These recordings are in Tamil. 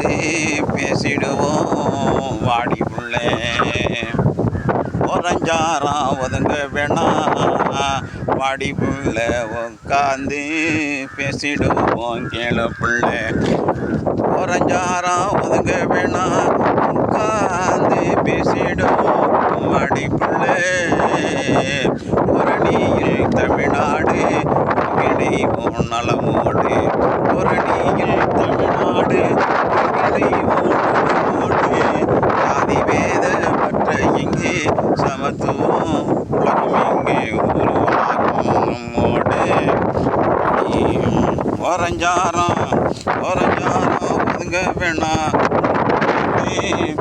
உட்காந்து பேசிடுவோம் வாடி புள்ள. ஓரஞ்சாரா ஒதுங்க வேணா வாடி புள்ள உட்காந்து பேசிடுவோம் கேளு புள்ள. ஓரஞ்சாரா ஒதுங்க வேணா உட்காந்து பேசிடுவோம் வாடி புள்ள. ஒரணியில் தமிழ்நாடு இணைவோம் நலமோடு. ஒரணியில் தமிழ்நாடு இணைவோம் நலமோடு. ஆதி வேத பற்ற இங்கே சமத்துவம் உலகம் இங்கே உருவாகும் நம்மோடு. ஓரஞ்சாரம் ஒதுங்க வேணா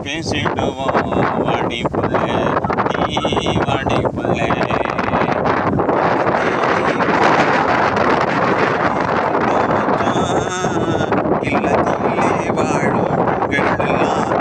பேசிடுவோம் வாடி புள்ள வாடி புள்ள. இல்லத்திலே வாழும் பெண்களெல்லாம்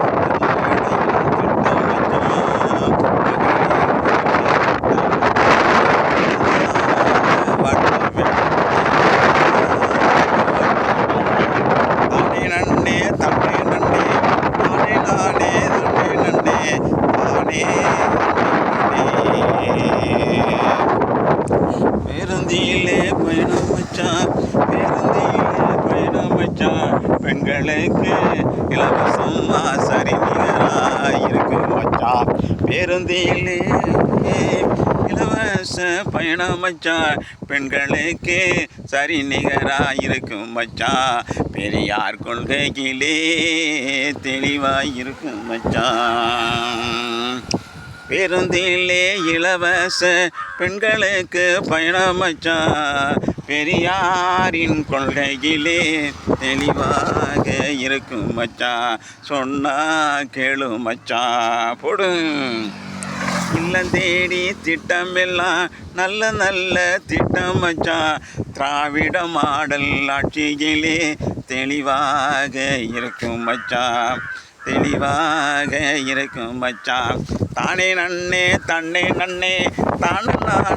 பேருந்தியிலே பயணம் வச்சான் பெண்களுக்கு இலவசமா சரி நிகராயிருக்கு மச்சான். பேருந்தியிலே இலவச பயணம் மச்சான் பெண்களுக்கு சரி நிகராயிருக்கும் மச்சான். பெரியார் கொள்கையிலே தெளிவாயிருக்கும் மச்சான். பேருந்திலே இலவச பெண்களுக்கு பயணம் மச்சான். பெரியாரின் கொள்கையிலே தெளிவாக இருக்கும் மச்சான். சொன்னா கேளு மச்சான் போடு. இல்லம் தேடி திட்டமெல்லாம் நல்ல நல்ல திட்டம் மச்சான். திராவிட மாடல் ஆட்சியிலே தெளிவாக இருக்கும் மச்சான். தெளிவாக இருக்கும் மச்சான். தானே நன்னே தன்னே நன்னே தானே நன்னே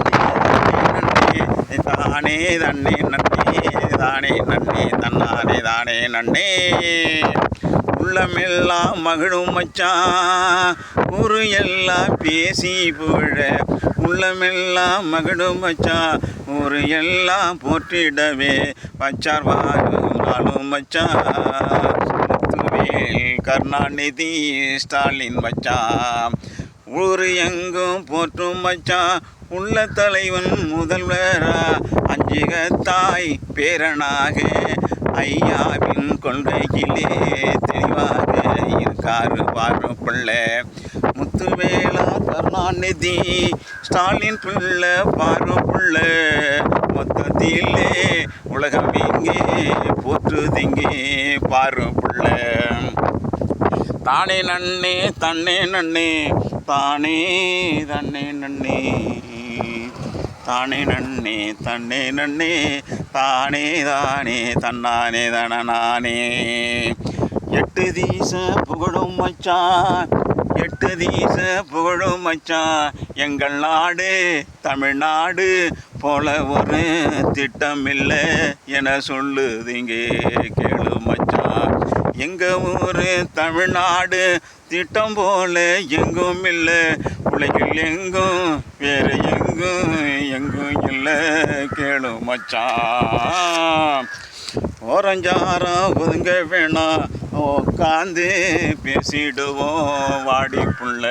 தானே தன்னே நன்னே தானே நன்னே தன்னானே தானே நன்னே. உள்ளமெல்லாம் மகிழும் மச்சான் ஊரு எல்லாம் பேசி புகழ. உள்ளமெல்லாம் மகிழும் மச்சான் ஊரு எல்லாம் போற்றிடவே பச்சார் வாழும் நாளும் மச்சான். கருணாநிதி ஸ்டாலின் மச்சான் ஊரு எங்கும் போற்றும் மச்சான். உள்ள தலைவன் முதல்வரா அஞ்சிகத்தாய் பேரனாக ஐயாவின் கொள்கையிலே தெளிவாக இருக்காரு பாரு பிள்ளை. முத்துவேலா கருணாநிதி ஸ்டாலின் பிள்ளை பாரு பிள்ளை. மொத்தத்திலே உலகம் இங்கே போற்றுதிங்கே பாரு பிள்ளை. தானே நன்னே தன்னே நன்னே தானே தன்னே நன்னே தானே நன்னே தன்னே நன்னே தானே தானே தன்னானே தனநானே. எட்டு தீச புகழும் மச்சான் எட்டு தீச புகழும் மச்சான். எங்கள் நாடு தமிழ்நாடு போல ஒரு திட்டம் இல்லை என சொல்லுதிங்கே கேளு மச்சான். எங்கள் ஊர் தமிழ்நாடு திட்டம் போல எங்கும் இல்லை. உலகில் எங்கும் வேறு எங்கும் இல்லை கேளு மச்சான். ஓரஞ்சாரம் ஒதுங்க வேணாம் உட்காந்து பேசிடுவோம் வாடி புள்ள.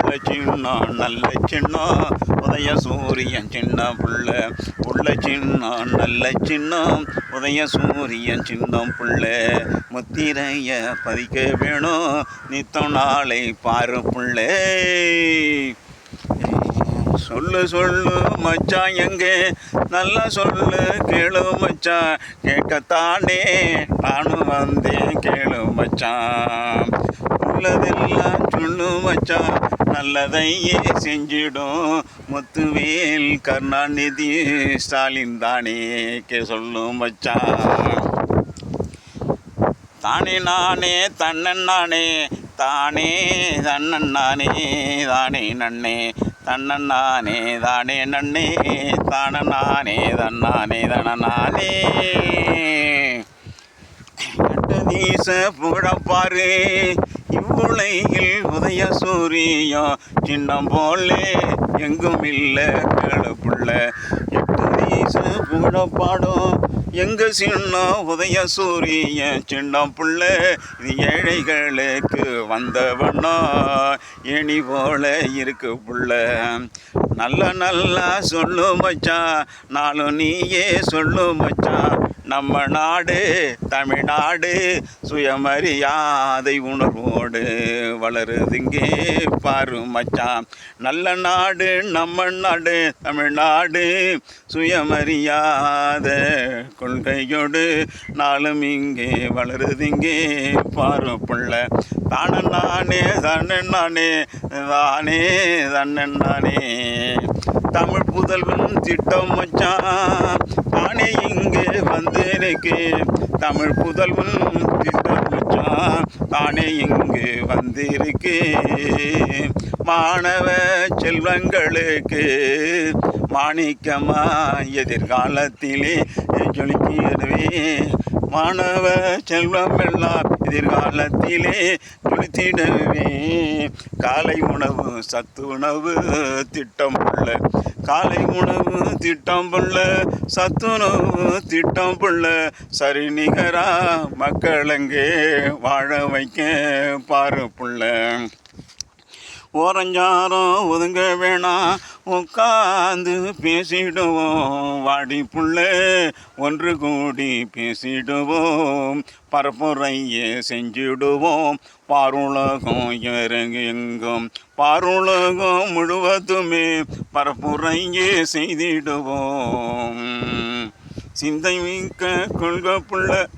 உள்ள சின்னம் நல்ல சின்னம் உதய சூரியன் சின்ன புள்ள. உள்ள சின்னம் நல்ல சின்னம் உதய சூரியன் சின்னம் புள்ள. முத்திரைய பதிக்க வேணும் நித்தம் நாளை பாரு புள்ளே. சொல்லு மச்சான் எங்கே நல்லா சொல்லு கேளு மச்சான். கேட்கத்தானே நானும் வந்தேன் கேளு மச்சான். உள்ளதெல்லாம் சொல்லு மச்சான் நல்லதையே செஞ்சிடும் முத்துவேல் கருணாநிதி ஸ்டாலின் தானே சொல்லும் மச்சான். தானே நானே தன்னன் நானே தானே தன்னன் நானே தானே நன்னே தன்னன் நானே தானே நன்னே தான நானே தன்னானே தன நானே. எட்டுதீச புகழப்பாரு இவ்வுலகில் உதய சூரியம் சின்னம் போலே எங்கும் இல்லை கிளப்புள்ள எட்டுதீச புகழப்பாடும் எங்க சின்னம் உதய சூரிய சின்னம் புள்ள இது ஏழைகளுக்கு வந்தவண்ணா ஏணி போல இருக்கு புள்ள நல்லா சொல்லு மச்சான் நாளும் நீயே சொல்லு மச்சான் நம்ம நாடு தமிழ்நாடு சுயமரியாதை உணர்வோடு வளருதுங்கே பாரு மச்சான் நல்ல நாடு நம்ம நாடு தமிழ்நாடு சுயமரியாதை கொள்கையோடு நாளும் இங்கே வளருதுங்கே பாரு பிள்ளை தானே தானே தமிழ் புதல்வன் திட்டம் மச்சான் தானே இங்கே வந்திருக்கு தமிழ் புதல்வன் திட்டம் மச்சான் தானே இங்கு வந்திருக்கு மாணவ செல்வங்களுக்கு மாணிக்கமா எதிர்காலத்திலே ஜொலிக்கிறவே மாணவ செல்வம் எல்லாம் எதிர்காலத்திலே ஜொலித்திடவே காலை உணவு சத்து உணவு திட்டம் புள்ள காலை உணவு திட்டம் புள்ள சத்துணவு திட்டம் புள்ள சரி நிகரா மக்களங்கே வாழ வைக்க பாரு புள்ள ஓரஞ்சாரம் ஒதுங்க வேணாம் உட்காந்து பேசிடுவோம் வாடி புள்ள ஒன்று கூடி பேசிடுவோம் பரப்புரையே செஞ்சிடுவோம் பாருலகம் எங்கும் பாருலகம் முழுவதுமே பரப்புரையே செய்திடுவோம் சிந்தை மிக்க கொள்கை புள்ள